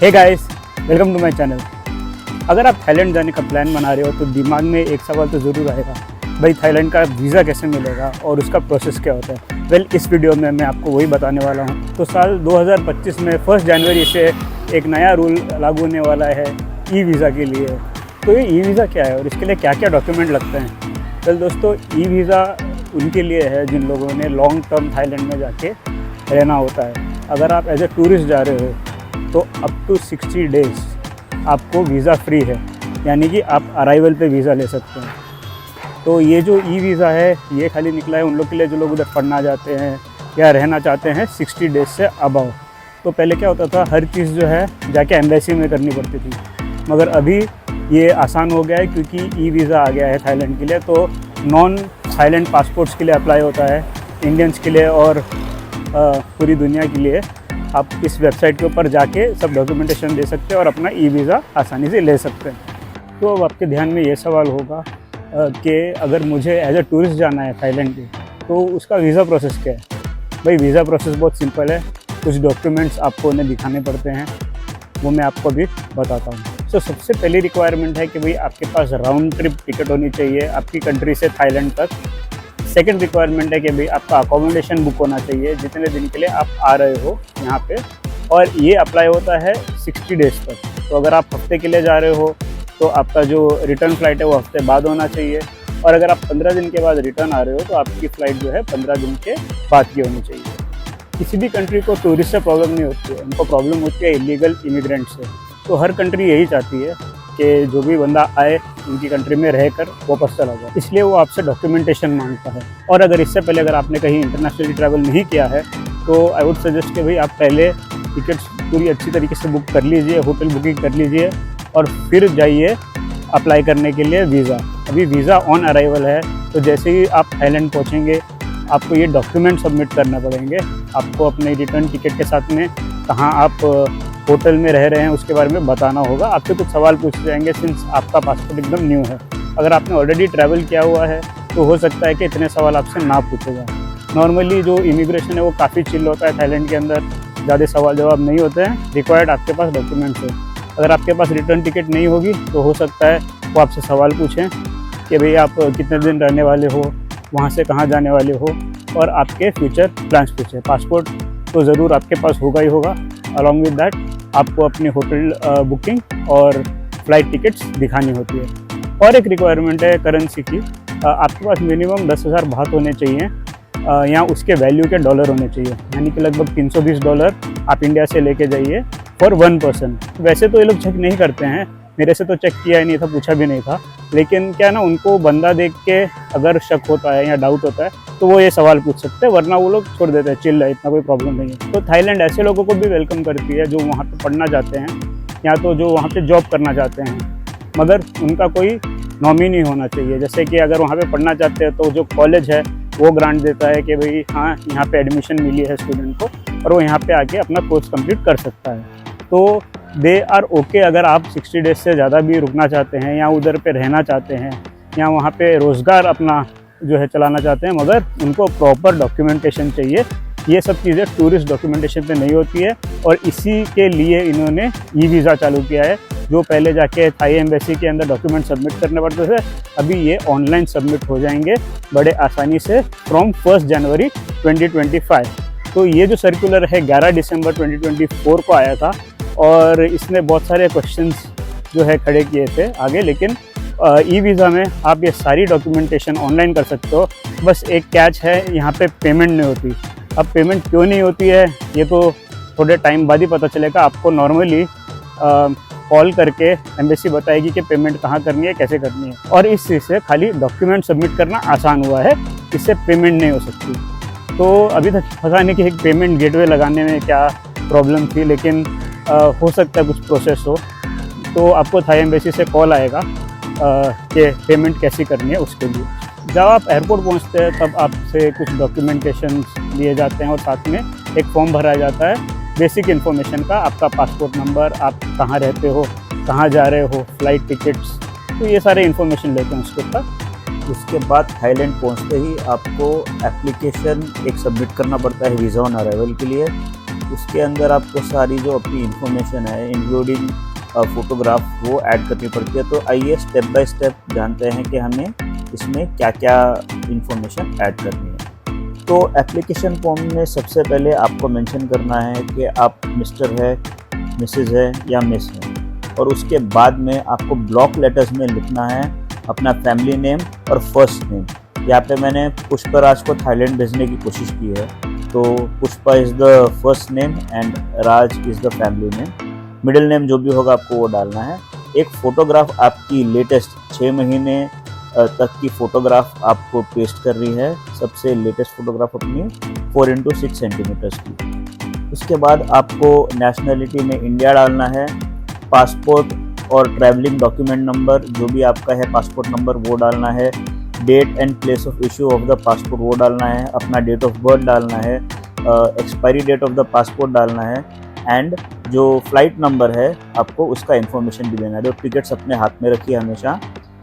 Hey guys, welcome to my channel. अगर आप Thailand जाने का प्लान बना रहे हो तो दिमाग में एक सवाल तो ज़रूर आएगा, भाई थाईलैंड का वीज़ा कैसे मिलेगा और उसका प्रोसेस क्या होता है। वेल, इस वीडियो में मैं आपको वही बताने वाला हूँ। तो साल 2025 में 1 जनवरी से एक नया रूल लागू होने वाला है ई वीज़ा के लिए। तो ये ई वीज़ा क्या है और इसके लिए क्या क्या डॉक्यूमेंट लगते हैं। वेल दोस्तों, ई वीज़ा उनके लिए है जिन लोगों ने लॉन्ग टर्म थाईलैंड में जाके रहना होता है। अगर आप एज ए टूरिस्ट जा रहे हो तो अप टू 60 डेज़ आपको वीज़ा फ्री है, यानी कि आप अराइवल पे वीज़ा ले सकते हैं। तो ये जो ई वीज़ा है ये खाली निकला है उन लोग के लिए जो लोग उधर पढ़ना चाहते हैं या रहना चाहते हैं 60 डेज़ से अबव। तो पहले क्या होता था, हर चीज़ जो है जाके एम्बेसी में करनी पड़ती थी, मगर अभी ये आसान हो गया है क्योंकि ई वीज़ा आ गया है थाईलैंड के लिए। तो नॉन थाईलैंड पासपोर्ट्स के लिए अप्लाई होता है, इंडियंस के लिए और पूरी दुनिया के लिए। आप इस वेबसाइट के ऊपर जाके सब डॉक्यूमेंटेशन दे सकते हैं और अपना ई वीज़ा आसानी से ले सकते हैं। तो अब आपके ध्यान में ये सवाल होगा कि अगर मुझे एज ए टूरिस्ट जाना है थाईलैंड के तो उसका वीज़ा प्रोसेस क्या है। भाई वीज़ा प्रोसेस बहुत सिंपल है, कुछ डॉक्यूमेंट्स आपको उन्हें दिखाने पड़ते हैं, वो मैं आपको अभी बताता हूँ। तो सबसे पहली रिक्वायरमेंट है कि भाई आपके पास राउंड ट्रिप टिकट होनी चाहिए आपकी कंट्री से थाईलैंड तक। सेकंड रिक्वायरमेंट है कि भाई आपका अकोमोडेशन बुक होना चाहिए जितने दिन के लिए आप आ रहे हो यहाँ पे, और ये अप्लाई होता है 60 डेज़ तक। तो अगर आप हफ्ते के लिए जा रहे हो तो आपका जो रिटर्न फ़्लाइट है वो हफ्ते बाद होना चाहिए, और अगर आप 15 दिन के बाद रिटर्न आ रहे हो तो आपकी फ़्लाइट जो है 15 दिन के बाद की होनी चाहिए। किसी भी कंट्री को टूरिस्ट से प्रॉब्लम नहीं होती है, उनको प्रॉब्लम होती है इलीगल इमिग्रेंट से। तो हर कंट्री यही चाहती है कि जो भी बंदा आए उनकी कंट्री में रहकर वापस चला जाए, इसलिए वो आपसे डॉक्यूमेंटेशन मांगता है। और अगर इससे पहले अगर आपने कहीं इंटरनेशनली ट्रैवल नहीं किया है तो आई वुड सजेस्ट कि भाई आप पहले टिकट्स पूरी अच्छी तरीके से बुक कर लीजिए, होटल बुकिंग कर लीजिए और फिर जाइए अप्लाई करने के लिए वीज़ा। अभी वीज़ा ऑन अराइवल है, तो जैसे ही आप थाईलैंड पहुँचेंगे आपको ये डॉक्यूमेंट सबमिट करना पड़ेंगे। आपको अपने रिटर्न टिकट के साथ में कहाँ आप होटल में रह रहे हैं उसके बारे में बताना होगा। आपसे कुछ सवाल पूछे जाएंगे सिंस आपका पासपोर्ट एकदम न्यू है। अगर आपने ऑलरेडी ट्रैवल किया हुआ है तो हो सकता है कि इतने सवाल आपसे ना पूछे जाए। नॉर्मली जो इमिग्रेशन है वो काफ़ी चिल होता है थाईलैंड के अंदर, ज़्यादा सवाल जवाब नहीं होते हैं। रिक्वायर्ड आपके पास डॉक्यूमेंट्स है। अगर आपके पास रिटर्न टिकट नहीं होगी तो हो सकता है वो आपसे सवाल पूछें कि भाई आप कितने दिन रहने वाले हो, वहाँ से कहाँ जाने वाले हो, और आपके फ्यूचर प्लान्स पूछें। पासपोर्ट तो ज़रूर आपके पास होगा ही होगा। अलॉन्ग विद दैट आपको अपनी होटल बुकिंग और फ़्लाइट टिकट्स दिखानी होती है। और एक रिक्वायरमेंट है करेंसी की। आपके पास मिनिमम 10,000 बात होने चाहिए या उसके वैल्यू के डॉलर होने चाहिए, यानी कि लगभग $320 आप इंडिया से लेके जाइए फॉर 1 पर्सन। वैसे तो ये लोग चेक नहीं करते हैं, मेरे से तो चेक किया ही नहीं था, पूछा भी नहीं था, लेकिन क्या ना उनको बंदा देख के अगर शक होता है या डाउट होता है तो वो ये सवाल पूछ सकते हैं, वरना वो लोग छोड़ देते हैं, चिल है, इतना कोई प्रॉब्लम नहीं है। तो थाईलैंड ऐसे लोगों को भी वेलकम करती है जो वहाँ पे पढ़ना चाहते हैं या तो जो वहाँ पे जॉब करना चाहते हैं, मगर उनका कोई नॉमिनी होना चाहिए। जैसे कि अगर वहाँ पे पढ़ना चाहते हैं तो जो कॉलेज है वो ग्रांट देता है कि भाई हाँ यहाँ पे एडमिशन मिली है स्टूडेंट को और वो यहाँ पे आके अपना कोर्स कंप्लीट कर सकता है। तो दे आर ओके अगर आप 60 डेज से ज़्यादा भी रुकना चाहते हैं या उधर पे रहना चाहते हैं या वहाँ पे रोज़गार अपना जो है चलाना चाहते हैं, मगर उनको प्रॉपर डॉक्यूमेंटेशन चाहिए। ये सब चीज़ें टूरिस्ट डॉक्यूमेंटेशन पे नहीं होती है और इसी के लिए इन्होंने ई वीज़ा चालू किया है। जो पहले जाके थाई एम्बेसी के अंदर डॉक्यूमेंट सबमिट करने पड़ते थे, अभी ये ऑनलाइन सबमिट हो जाएंगे बड़े आसानी से फ्रॉम 1 जनवरी 2025। तो ये जो सर्कुलर है 11 दिसंबर 2024 को आया था और इसने बहुत सारे क्वेश्चंस जो है खड़े किए थे आगे, लेकिन ई वीज़ा में आप ये सारी डॉक्यूमेंटेशन ऑनलाइन कर सकते हो। बस एक कैच है, यहाँ पे पेमेंट नहीं होती। अब पेमेंट क्यों नहीं होती है ये तो थोड़े टाइम बाद ही पता चलेगा। आपको नॉर्मली कॉल करके एम्बेसी बताएगी कि पेमेंट कहाँ करनी है, कैसे करनी है, और इस चीज़ से खाली डॉक्यूमेंट सबमिट करना आसान हुआ है, इससे पेमेंट नहीं हो सकती। तो अभी तक पता नहीं कि एक पेमेंट गेटवे लगाने में क्या प्रॉब्लम थी, लेकिन हो सकता है कुछ प्रोसेस हो। तो आपको थाई एम्बेसी से कॉल आएगा कि पेमेंट कैसी करनी है उसके लिए। जब आप एयरपोर्ट पहुंचते हैं तब आपसे कुछ डॉक्यूमेंटेशन लिए जाते हैं और साथ में एक फॉर्म भरा जाता है बेसिक इन्फॉर्मेशन का, आपका पासपोर्ट नंबर, आप कहाँ रहते हो, कहाँ जा रहे हो, फ़्लाइट टिकट्स, तो ये सारे इन्फॉर्मेशन लेते हैं उसके ऊपर। उसके बाद थाईलैंड पहुंचते ही आपको एप्लीकेशन एक सबमिट करना पड़ता है वीज़ा ऑन अराइवल के लिए। उसके अंदर आपको सारी जो अपनी इंफॉर्मेशन है इंक्लूडिंग फ़ोटोग्राफ वो ऐड करनी पड़ती है। तो आइए स्टेप बाय स्टेप जानते हैं कि हमें इसमें क्या क्या इंफॉर्मेशन ऐड करनी है। तो एप्लीकेशन फॉर्म में सबसे पहले आपको मेंशन करना है कि आप मिस्टर है, मिसेज़ है या मिस है, और उसके बाद में आपको ब्लॉक लेटर्स में लिखना है अपना फैमिली नेम और फर्स्ट नेम। यहाँ पे मैंने पुष्पराज को थाईलैंड भेजने की कोशिश की है, तो Pushpa is the first name and Raj is the family name. Middle name जो भी होगा आपको वो डालना है। एक फ़ोटोग्राफ आपकी लेटेस्ट 6 महीने तक की फ़ोटोग्राफ आपको पेस्ट कर रही है, सबसे लेटेस्ट फ़ोटोग्राफ अपनी 4x6 सेंटीमीटर्स की। उसके बाद आपको नेशनलिटी में इंडिया डालना है, पासपोर्ट और ट्रैवलिंग डॉक्यूमेंट नंबर जो भी आपका है पासपोर्ट नंबर वो डालना है, date and place of issue of the passport वो डालना है, अपना डेट ऑफ बर्थ डालना है, expiry date of the passport डालना है, एंड जो फ्लाइट नंबर है आपको उसका इन्फॉर्मेशन भी देना है। तो टिकट्स अपने हाथ में रखिए हमेशा।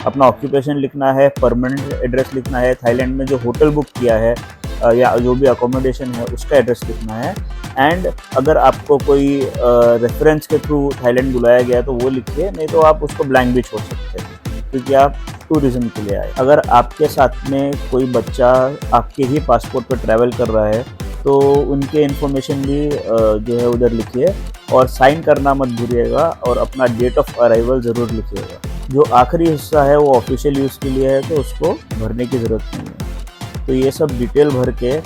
अपना ऑक्यूपेशन लिखना है, परमानेंट एड्रेस लिखना है, थाईलैंड में जो होटल बुक किया है या जो भी अकोमोडेशन है उसका एड्रेस लिखना है, एंड अगर आपको कोई रेफरेंस के थ्रू थाईलैंड बुलाया गया तो वो लिखिए, नहीं तो आप उसको ब्लैंक भी छोड़ सकते हैं क्योंकि आप टूरिज्म के लिए आए। अगर आपके साथ में कोई बच्चा आपके ही पासपोर्ट पर ट्रैवल कर रहा है तो उनके इन्फॉर्मेशन भी जो है उधर लिखिए, और साइन करना मत भूलिएगा, और अपना डेट ऑफ अराइवल ज़रूर लिखिएगा। जो आखिरी हिस्सा है वो ऑफिशियल यूज़ के लिए है तो उसको भरने की ज़रूरत नहीं है। तो ये सब डिटेल भर के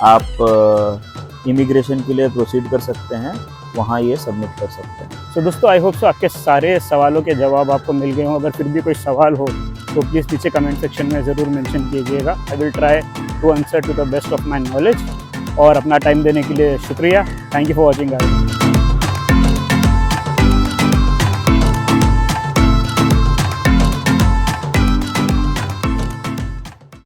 आप इमिग्रेशन के लिए प्रोसीड कर सकते हैं, वहाँ ये सबमिट कर सकते हैं। तो दोस्तों आई होप सो आपके सारे सवालों के जवाब आपको मिल गए हों। अगर फिर भी कोई सवाल हो तो प्लीज़ पीछे कमेंट सेक्शन में ज़रूर मेंशन कीजिएगा। I will try to answer to the best of my knowledge. और अपना टाइम देने के लिए शुक्रिया। Thank you for watching guys.